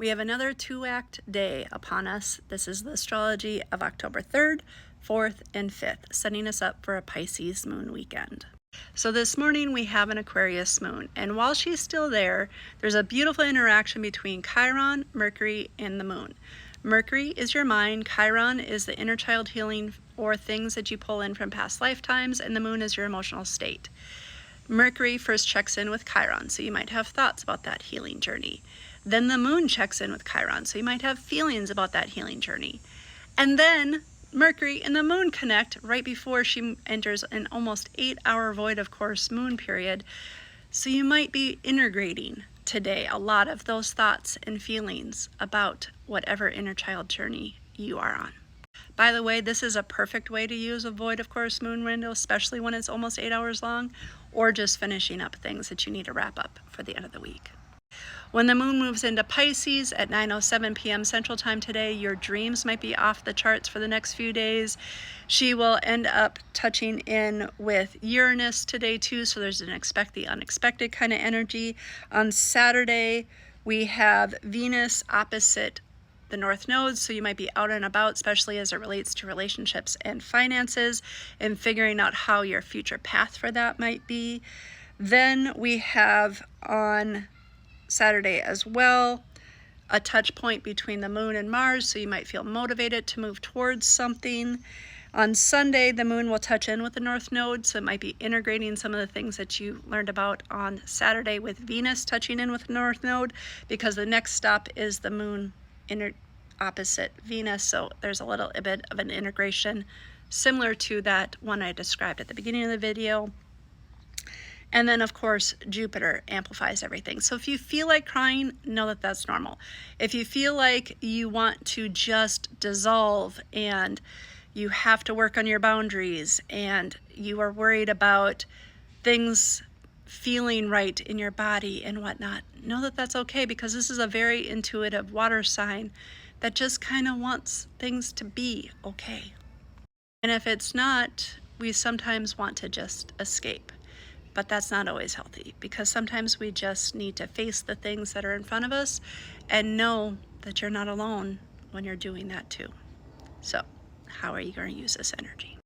We have another 2-act day upon us. This is the astrology of October 3rd, 4th, and 5th, setting us up for a Pisces moon weekend. So this morning we have an Aquarius moon, and while she's still there, there's a beautiful interaction between Chiron, Mercury, and the moon. Mercury is your mind, Chiron is the inner child healing or things that you pull in from past lifetimes, and the moon is your emotional state. Mercury first checks in with Chiron, so you might have thoughts about that healing journey. Then the moon checks in with Chiron, so you might have feelings about that healing journey. And then Mercury and the moon connect right before she enters an almost 8-hour void of course moon period. So you might be integrating today a lot of those thoughts and feelings about whatever inner child journey you are on. By the way, this is a perfect way to use a void of course moon window, especially when it's almost 8 hours long, or just finishing up things that you need to wrap up for the end of the week. When the moon moves into Pisces at 9:07 p.m. Central Time today, your dreams might be off the charts for the next few days. She will end up touching in with Uranus today too, so there's an expect the unexpected kind of energy. On Saturday, we have Venus opposite the North Node, so you might be out and about, especially as it relates to relationships and finances and figuring out how your future path for that might be. Then we have on Saturday as well a touch point between the moon and Mars, so you might feel motivated to move towards something. On Sunday, the moon will touch in with the North Node, so it might be integrating some of the things that you learned about on Saturday with Venus touching in with the North Node, because the next stop is the moon opposite Venus, so there's a little bit of an integration similar to that one I described at the beginning of the video. And then, of course, Jupiter amplifies everything. So if you feel like crying, know that that's normal. If you feel like you want to just dissolve and you have to work on your boundaries and you are worried about things feeling right in your body and whatnot, know that that's okay, because this is a very intuitive water sign that just kind of wants things to be okay. And if it's not, we sometimes want to just escape. But that's not always healthy, because sometimes we just need to face the things that are in front of us and know that you're not alone when you're doing that too. So how are you going to use this energy?